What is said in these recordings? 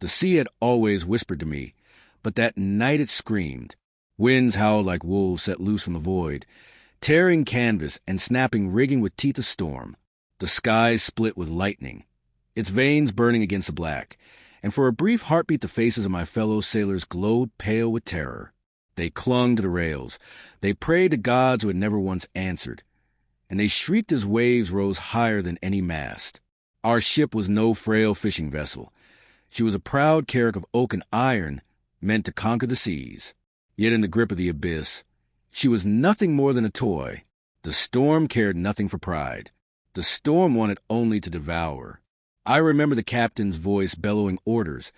The sea had always whispered to me, but that night it screamed. Winds howled like wolves set loose from the void, tearing canvas and snapping rigging with teeth of storm. The sky split with lightning, its veins burning against the black, and for a brief heartbeat the faces of my fellow sailors glowed pale with terror. They clung to the rails. They prayed to gods who had never once answered, and they shrieked as waves rose higher than any mast. Our ship was no frail fishing vessel. She was a proud carrack of oak and iron, meant to conquer the seas. Yet in the grip of the abyss, she was nothing more than a toy. The storm cared nothing for pride. The storm wanted only to devour. I remember the captain's voice bellowing orders,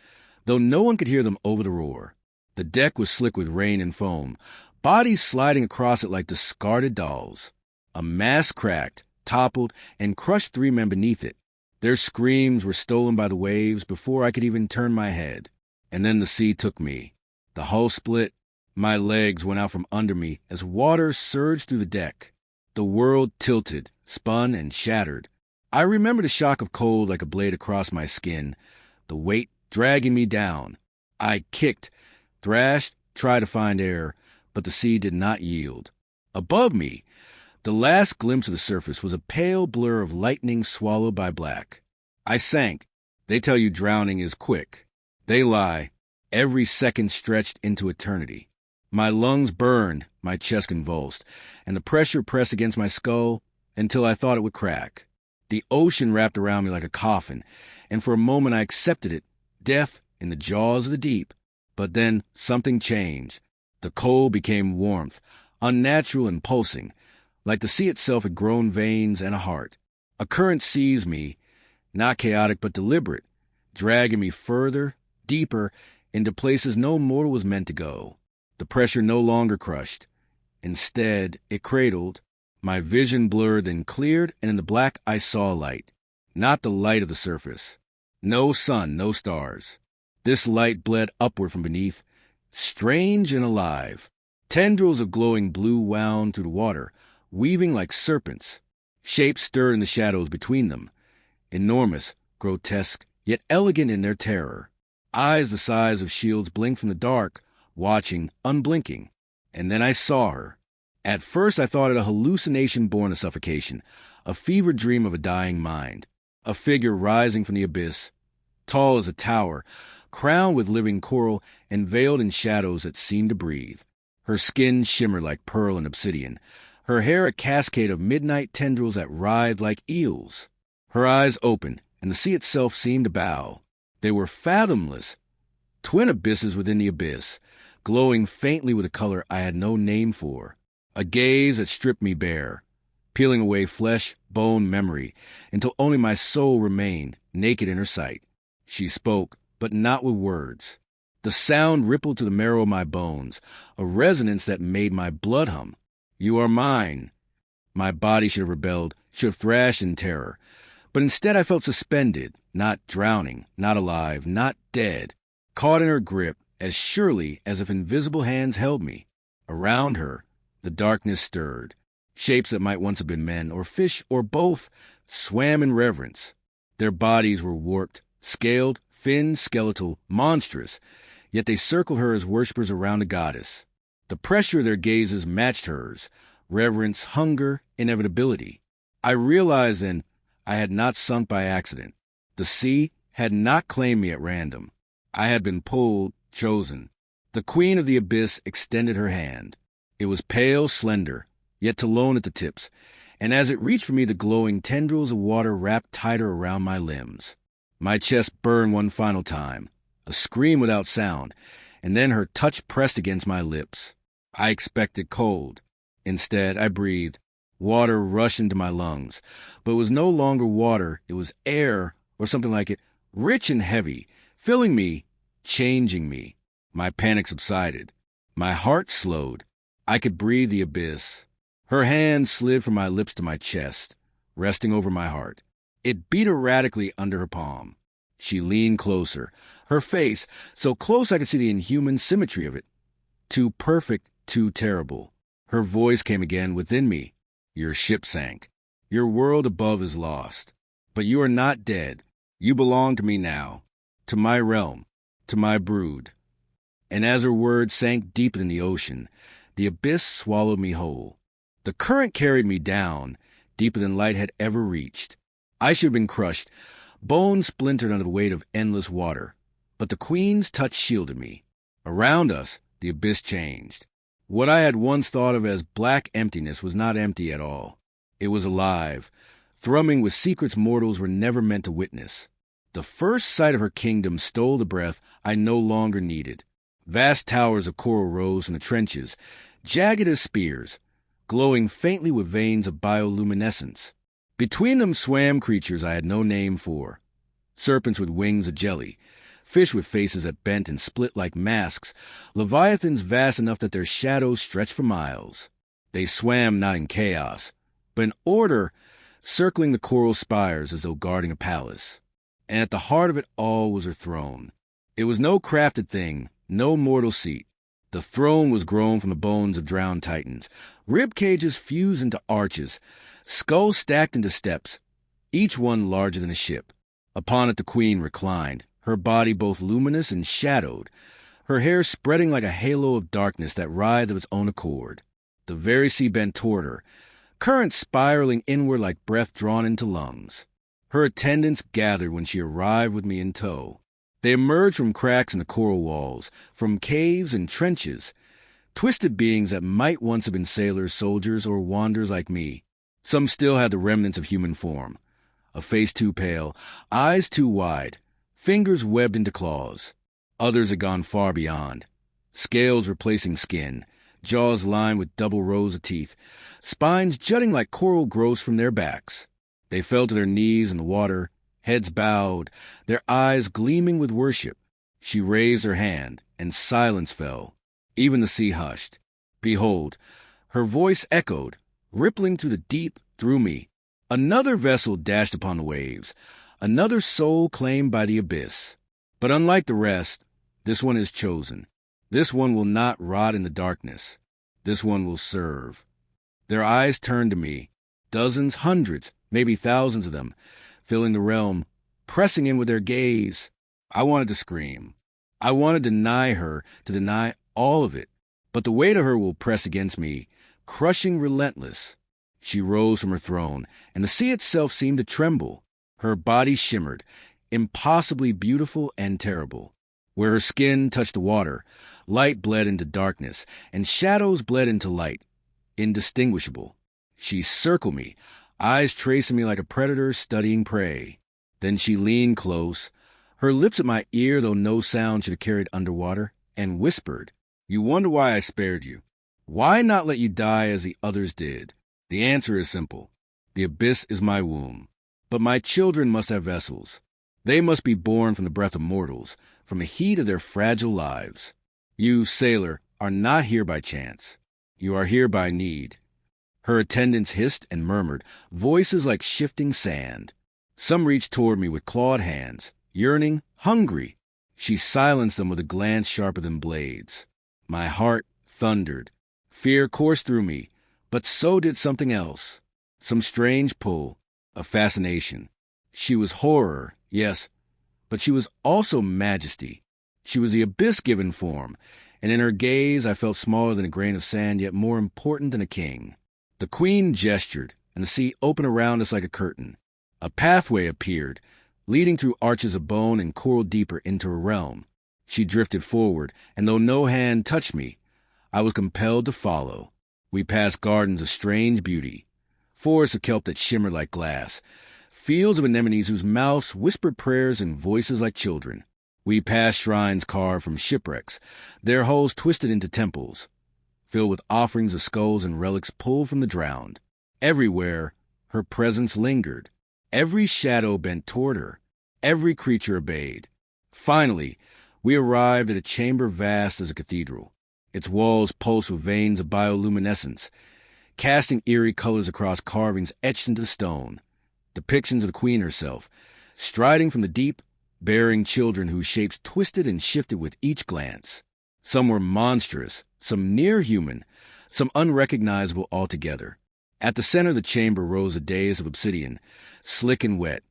though no one could hear them over the roar. The deck was slick with rain and foam, bodies sliding across it like discarded dolls. A mast cracked, toppled, and crushed 3 men beneath it. Their screams were stolen by the waves before I could even turn my head. And then the sea took me. The hull split. My legs went out from under me as water surged through the deck. The world tilted, spun, and shattered. I remember the shock of cold like a blade across my skin, the weight dragging me down. I kicked, thrashed, tried to find air, but the sea did not yield. Above me, the last glimpse of the surface was a pale blur of lightning swallowed by black. I sank. They tell you drowning is quick. They lie. Every second stretched into eternity. My lungs burned, my chest convulsed, and the pressure pressed against my skull until I thought it would crack. The ocean wrapped around me like a coffin, and for a moment I accepted it, death in the jaws of the deep. But then something changed. The cold became warmth, unnatural and pulsing, like the sea itself had grown veins and a heart. A current seized me, not chaotic but deliberate, dragging me further, deeper, into places no mortal was meant to go. The pressure no longer crushed. Instead, it cradled. My vision blurred, then cleared, and in the black I saw light. Not the light of the surface. No sun, no stars. This light bled upward from beneath, strange and alive. Tendrils of glowing blue wound through the water, weaving like serpents. Shapes stirred in the shadows between them, enormous, grotesque, yet elegant in their terror. Eyes the size of shields blinked from the dark, watching, unblinking. And then I saw her. At first I thought it a hallucination born of suffocation, a fevered dream of a dying mind. A figure rising from the abyss, tall as a tower, crowned with living coral and veiled in shadows that seemed to breathe. Her skin shimmered like pearl and obsidian, her hair a cascade of midnight tendrils that writhed like eels. Her eyes opened, and the sea itself seemed to bow. They were fathomless, twin abysses within the abyss, glowing faintly with a color I had no name for. A gaze that stripped me bare, peeling away flesh, bone, memory, until only my soul remained, naked in her sight. She spoke, but not with words. The sound rippled to the marrow of my bones, a resonance that made my blood hum. You are mine. My body should have rebelled, should have thrashed in terror. But instead I felt suspended, not drowning, not alive, not dead, caught in her grip as surely as if invisible hands held me. Around her, the darkness stirred. Shapes that might once have been men, or fish, or both, swam in reverence. Their bodies were warped, scaled, finned, skeletal, monstrous, yet they circled her as worshippers around a goddess. The pressure of their gazes matched hers, reverence, hunger, inevitability. I realized then I had not sunk by accident. The sea had not claimed me at random. I had been pulled, chosen. The queen of the abyss extended her hand. It was pale, slender, yet to lone at the tips, and as it reached for me the glowing tendrils of water wrapped tighter around my limbs. My chest burned one final time, a scream without sound, and then her touch pressed against my lips. I expected cold. Instead, I breathed. Water rushed into my lungs, but it was no longer water, it was air, or something like it, rich and heavy, filling me, changing me. My panic subsided. My heart slowed. I could breathe the abyss. Her hand slid from my lips to my chest, resting over my heart. It beat erratically under her palm. She leaned closer, her face so close I could see the inhuman symmetry of it. Too perfect, too terrible. Her voice came again within me. Your ship sank. Your world above is lost. But you are not dead. You belong to me now, to my realm. to my brood. And as her words sank deeper than the ocean, the abyss swallowed me whole. The current carried me down, deeper than light had ever reached. I should have been crushed, bones splintered under the weight of endless water. But the Queen's touch shielded me. Around us, the abyss changed. What I had once thought of as black emptiness was not empty at all. It was alive, thrumming with secrets mortals were never meant to witness. The first sight of her kingdom stole the breath I no longer needed. Vast towers of coral rose from the trenches, jagged as spears, glowing faintly with veins of bioluminescence. Between them swam creatures I had no name for. Serpents with wings of jelly, fish with faces that bent and split like masks, leviathans vast enough that their shadows stretched for miles. They swam not in chaos, but in order, circling the coral spires as though guarding a palace. And at the heart of it all was her throne. It was no crafted thing, no mortal seat. The throne was grown from the bones of drowned titans, rib cages fused into arches, skulls stacked into steps, each one larger than a ship. Upon it the Queen reclined, her body both luminous and shadowed, her hair spreading like a halo of darkness that writhed of its own accord. The very sea bent toward her, currents spiraling inward like breath drawn into lungs. Her attendants gathered when she arrived with me in tow. They emerged from cracks in the coral walls, from caves and trenches, twisted beings that might once have been sailors, soldiers, or wanderers like me. Some still had the remnants of human form, a face too pale, eyes too wide, fingers webbed into claws. Others had gone far beyond, scales replacing skin, jaws lined with double rows of teeth, spines jutting like coral growths from their backs. They fell to their knees in the water, heads bowed, their eyes gleaming with worship. She raised her hand, and silence fell. Even the sea hushed. Behold, her voice echoed, rippling through the deep, through me. Another vessel dashed upon the waves, another soul claimed by the abyss. But unlike the rest, this one is chosen. This one will not rot in the darkness. This one will serve. Their eyes turned to me, dozens, hundreds, maybe thousands of them, filling the realm, pressing in with their gaze. I wanted to scream. I wanted to deny her, to deny all of it. But the weight of her will press against me, crushing, relentless. She rose from her throne, and the sea itself seemed to tremble. Her body shimmered, impossibly beautiful and terrible. Where her skin touched the water, light bled into darkness, and shadows bled into light, indistinguishable. She circled me, eyes tracing me like a predator studying prey. Then she leaned close, her lips at my ear though no sound should have carried underwater, and whispered, "You wonder why I spared you. Why not let you die as the others did? The answer is simple. The abyss is my womb. But my children must have vessels. They must be born from the breath of mortals, from the heat of their fragile lives. You, sailor, are not here by chance. You are here by need." Her attendants hissed and murmured, voices like shifting sand. Some reached toward me with clawed hands, yearning, hungry. She silenced them with a glance sharper than blades. My heart thundered. Fear coursed through me, but so did something else. Some strange pull, a fascination. She was horror, yes, but she was also majesty. She was the abyss given form, and in her gaze I felt smaller than a grain of sand, yet more important than a king. The Queen gestured, and the sea opened around us like a curtain. A pathway appeared, leading through arches of bone and coral deeper into her realm. She drifted forward, and though no hand touched me, I was compelled to follow. We passed gardens of strange beauty, forests of kelp that shimmered like glass, fields of anemones whose mouths whispered prayers and voices like children. We passed shrines carved from shipwrecks, their hulls twisted into temples, filled with offerings of skulls and relics pulled from the drowned. Everywhere, her presence lingered. Every shadow bent toward her. Every creature obeyed. Finally, we arrived at a chamber vast as a cathedral. Its walls pulsed with veins of bioluminescence, casting eerie colors across carvings etched into stone. Depictions of the Queen herself, striding from the deep, bearing children whose shapes twisted and shifted with each glance. Some were monstrous, some near human, some unrecognizable altogether. At the center of the chamber rose a dais of obsidian, slick and wet,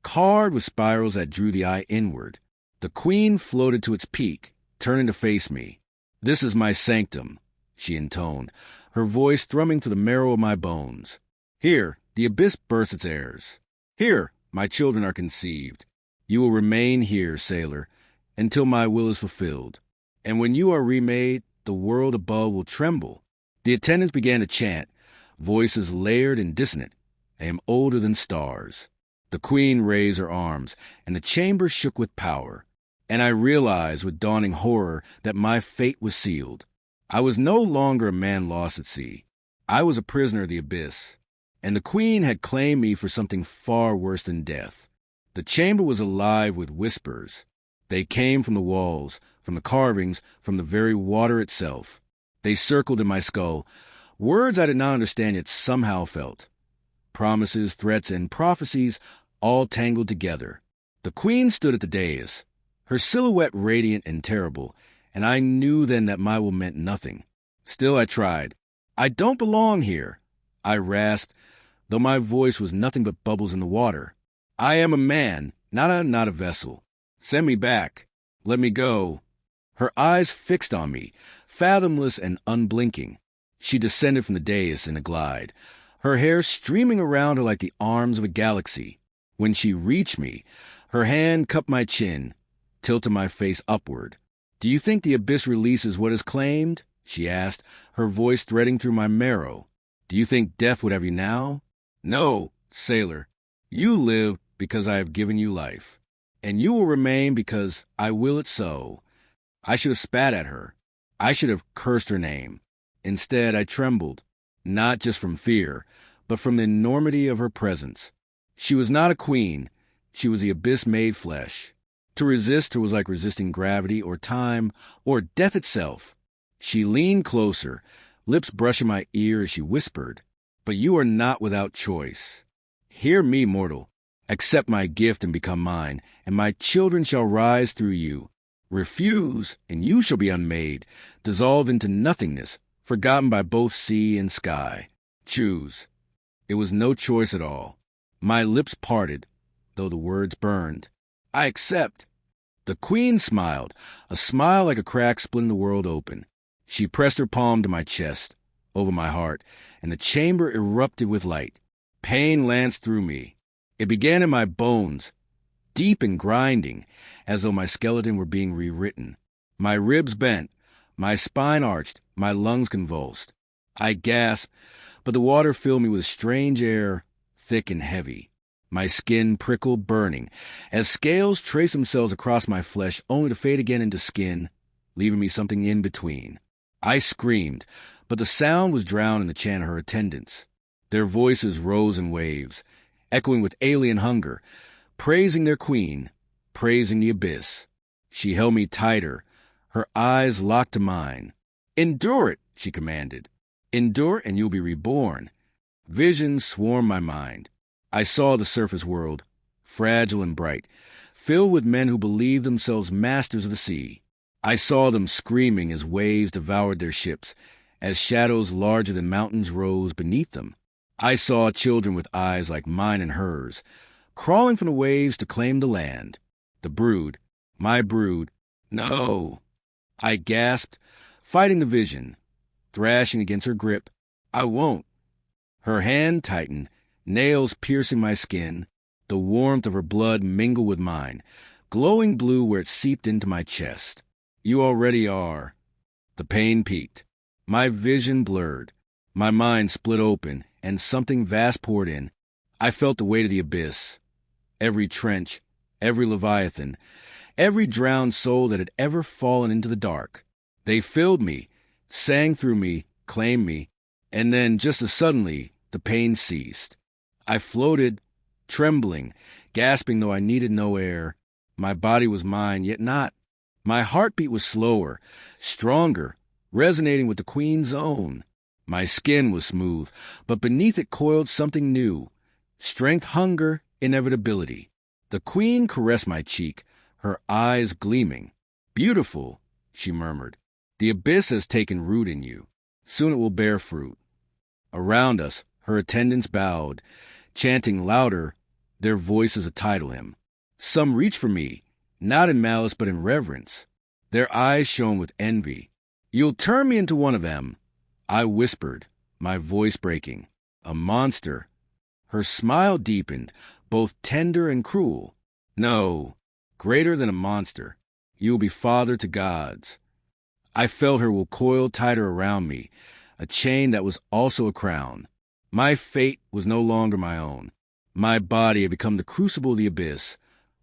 carved with spirals that drew the eye inward. The queen floated to its peak, turning to face me. "This is my sanctum," she intoned, her voice thrumming to the marrow of my bones. "Here, the abyss births its heirs. Here, my children are conceived. You will remain here, sailor, until my will is fulfilled. And when you are remade, the world above will tremble." The attendants began to chant, voices layered and dissonant. "I am older than stars." The queen raised her arms, and the chamber shook with power. And I realized with dawning horror that my fate was sealed. I was no longer a man lost at sea. I was a prisoner of the abyss. And the queen had claimed me for something far worse than death. The chamber was alive with whispers. They came from the walls, from the carvings, from the very water itself. They circled in my skull, words I did not understand yet somehow felt. Promises, threats, and prophecies all tangled together. The queen stood at the dais, her silhouette radiant and terrible, and I knew then that my will meant nothing. Still I tried. "I don't belong here," I rasped, though my voice was nothing but bubbles in the water. "I am a man, not a vessel. Send me back. Let me go." Her eyes fixed on me, fathomless and unblinking. She descended from the dais in a glide, her hair streaming around her like the arms of a galaxy. When she reached me, her hand cupped my chin, tilted my face upward. "Do you think the abyss releases what is claimed?" she asked, her voice threading through my marrow. "Do you think death would have you now? No, sailor. You live because I have given you life. And you will remain because I will it so." I should have spat at her. I should have cursed her name. Instead, I trembled, not just from fear, but from the enormity of her presence. She was not a queen. She was the abyss made flesh. To resist her was like resisting gravity or time or death itself. She leaned closer, lips brushing my ear as she whispered, "But you are not without choice. Hear me, mortal. Accept my gift and become mine, and my children shall rise through you. Refuse, and you shall be unmade, dissolve into nothingness, forgotten by both sea and sky. Choose." It was no choice at all. My lips parted, though the words burned. "I accept." The queen smiled, a smile like a crack splitting the world open. She pressed her palm to my chest, over my heart, and the chamber erupted with light. Pain lanced through me. It began in my bones, deep and grinding, as though my skeleton were being rewritten. My ribs bent, my spine arched, my lungs convulsed. I gasped, but the water filled me with strange air, thick and heavy. My skin prickled, burning, as scales traced themselves across my flesh only to fade again into skin, leaving me something in between. I screamed, but the sound was drowned in the chant of her attendants. Their voices rose in waves, echoing with alien hunger, praising their queen, praising the abyss. She held me tighter, her eyes locked to mine. "Endure it," she commanded. "Endure and you'll be reborn." Visions swarmed my mind. I saw the surface world, fragile and bright, filled with men who believed themselves masters of the sea. I saw them screaming as waves devoured their ships, as shadows larger than mountains rose beneath them. I saw children with eyes like mine and hers, crawling from the waves to claim the land. The brood, my brood. No! I gasped, fighting the vision, thrashing against her grip. "I won't." Her hand tightened, nails piercing my skin. The warmth of her blood mingled with mine, glowing blue where it seeped into my chest. "You already are." The pain peaked. My vision blurred. My mind split open, and something vast poured in. I felt the weight of the abyss. Every trench, every leviathan, every drowned soul that had ever fallen into the dark. They filled me, sang through me, claimed me, and then, just as suddenly, the pain ceased. I floated, trembling, gasping though I needed no air. My body was mine, yet not. My heartbeat was slower, stronger, resonating with the queen's own. My skin was smooth, but beneath it coiled something new. Strength, hunger, inevitability. The queen caressed my cheek, her eyes gleaming. "Beautiful," she murmured. "The abyss has taken root in you. Soon it will bear fruit." Around us, her attendants bowed, chanting louder, their voices a tidal hymn. Some reached for me, not in malice but in reverence. Their eyes shone with envy. "You'll turn me into one of them," I whispered, my voice breaking. "A monster." Her smile deepened, both tender and cruel. "No, greater than a monster. You will be father to gods." I felt her will coil tighter around me, a chain that was also a crown. My fate was no longer my own. My body had become the crucible of the abyss,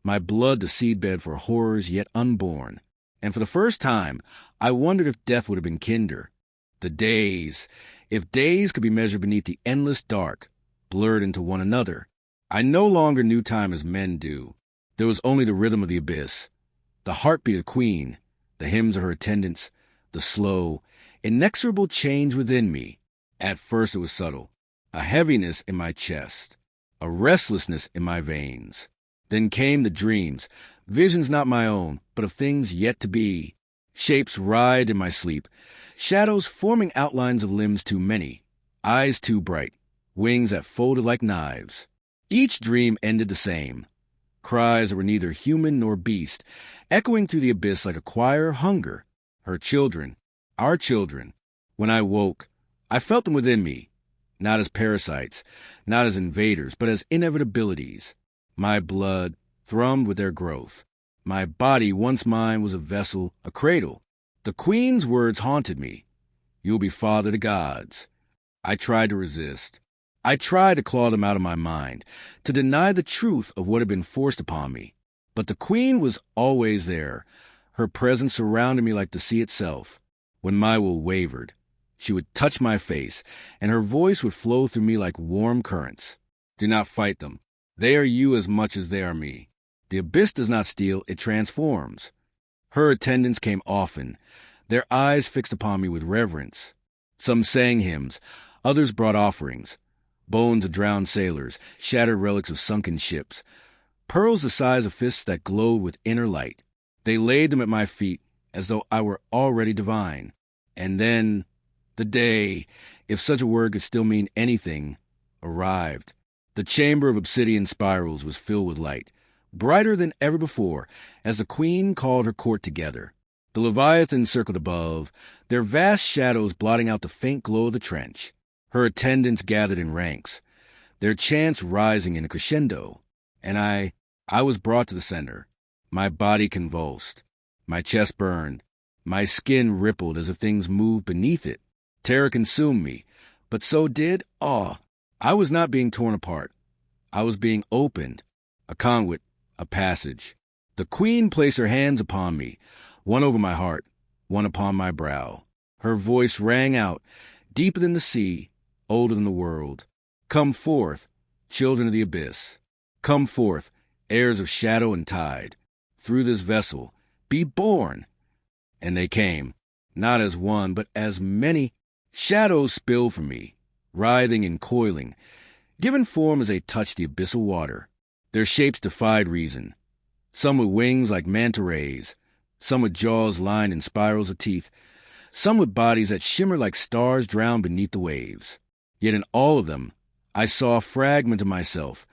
my blood the seedbed for horrors yet unborn. And for the first time, I wondered if death would have been kinder. The days, if days could be measured beneath the endless dark, blurred into one another. I no longer knew time as men do. There was only the rhythm of the abyss, the heartbeat of the queen, the hymns of her attendants, the slow, inexorable change within me. At first it was subtle, a heaviness in my chest, a restlessness in my veins. Then came the dreams, visions not my own, but of things yet to be. Shapes writhed in my sleep, shadows forming outlines of limbs too many, eyes too bright, wings that folded like knives. Each dream ended the same. Cries that were neither human nor beast, echoing through the abyss like a choir of hunger. Her children, our children. When I woke, I felt them within me, not as parasites, not as invaders, but as inevitabilities. My blood thrummed with their growth. My body, once mine, was a vessel, a cradle. The queen's words haunted me. "You will be father to gods." I tried to resist. I tried to claw them out of my mind, to deny the truth of what had been forced upon me. But the queen was always there. Her presence surrounded me like the sea itself. When my will wavered, she would touch my face, and her voice would flow through me like warm currents. "Do not fight them. They are you as much as they are me. The abyss does not steal, it transforms." Her attendants came often, their eyes fixed upon me with reverence. Some sang hymns, others brought offerings, bones of drowned sailors, shattered relics of sunken ships, pearls the size of fists that glowed with inner light. They laid them at my feet as though I were already divine. And then the day, if such a word could still mean anything, arrived. The chamber of obsidian spirals was filled with light, brighter than ever before, as the queen called her court together. The Leviathans circled above, their vast shadows blotting out the faint glow of the trench. Her attendants gathered in ranks, their chants rising in a crescendo. And I was brought to the center. My body convulsed, my chest burned, my skin rippled as if things moved beneath it. Terror consumed me, but so did awe. I was not being torn apart. I was being opened, a conduit, a passage. The queen placed her hands upon me, one over my heart, one upon my brow. Her voice rang out, deeper than the sea, older than the world. "Come forth, children of the abyss. Come forth, heirs of shadow and tide. Through this vessel, be born." And they came, not as one, but as many. Shadows spilled from me, writhing and coiling, given form as they touched the abyssal water. Their shapes defied reason. Some with wings like manta rays, some with jaws lined in spirals of teeth, some with bodies that shimmered like stars drowned beneath the waves. Yet in all of them, I saw a fragment of myself,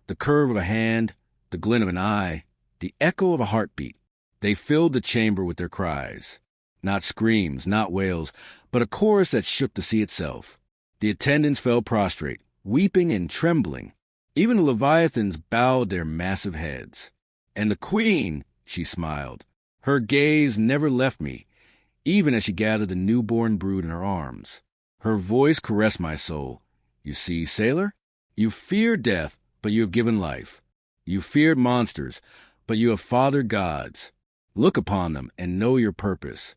the curve of a hand, the glint of an eye, the echo of a heartbeat. They filled the chamber with their cries. Not screams, not wails, but a chorus that shook the sea itself. The attendants fell prostrate, weeping and trembling. Even the Leviathans bowed their massive heads. And the queen, she smiled. Her gaze never left me, even as she gathered the newborn brood in her arms. Her voice caressed my soul. "You see, sailor, you fear death, but you have given life. You feared monsters, but you have fathered gods. Look upon them and know your purpose."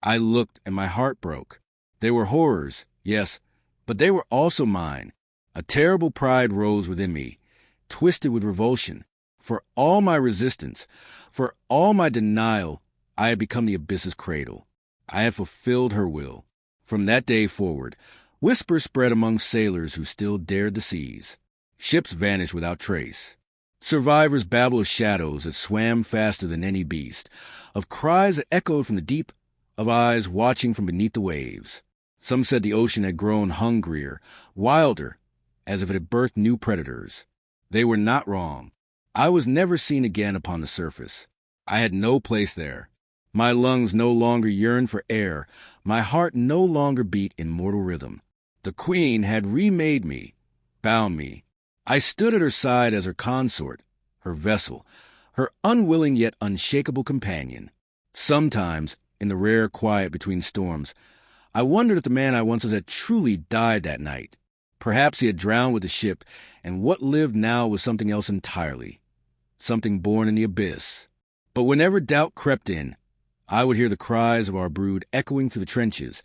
I looked and my heart broke. They were horrors, yes, but they were also mine. A terrible pride rose within me, twisted with revulsion. For all my resistance, for all my denial, I had become the abyss's cradle. I had fulfilled her will. From that day forward, whispers spread among sailors who still dared the seas. Ships vanished without trace. Survivors babbled of shadows that swam faster than any beast, of cries that echoed from the deep, of eyes watching from beneath the waves. Some said the ocean had grown hungrier, wilder, as if it had birthed new predators. They were not wrong. I was never seen again upon the surface. I had no place there. My lungs no longer yearned for air. My heart no longer beat in mortal rhythm. The queen had remade me, bound me. I stood at her side as her consort, her vessel, her unwilling yet unshakable companion. Sometimes, in the rare quiet between storms, I wondered if the man I once was had truly died that night. Perhaps he had drowned with the ship, and what lived now was something else entirely, something born in the abyss. But whenever doubt crept in, I would hear the cries of our brood echoing through the trenches,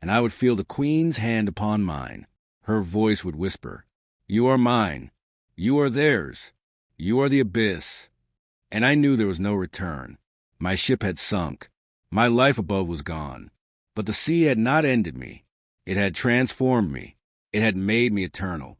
and I would feel the queen's hand upon mine. Her voice would whisper, "You are mine. You are theirs. You are the abyss." And I knew there was no return. My ship had sunk. My life above was gone. But the sea had not ended me. It had transformed me. It had made me eternal.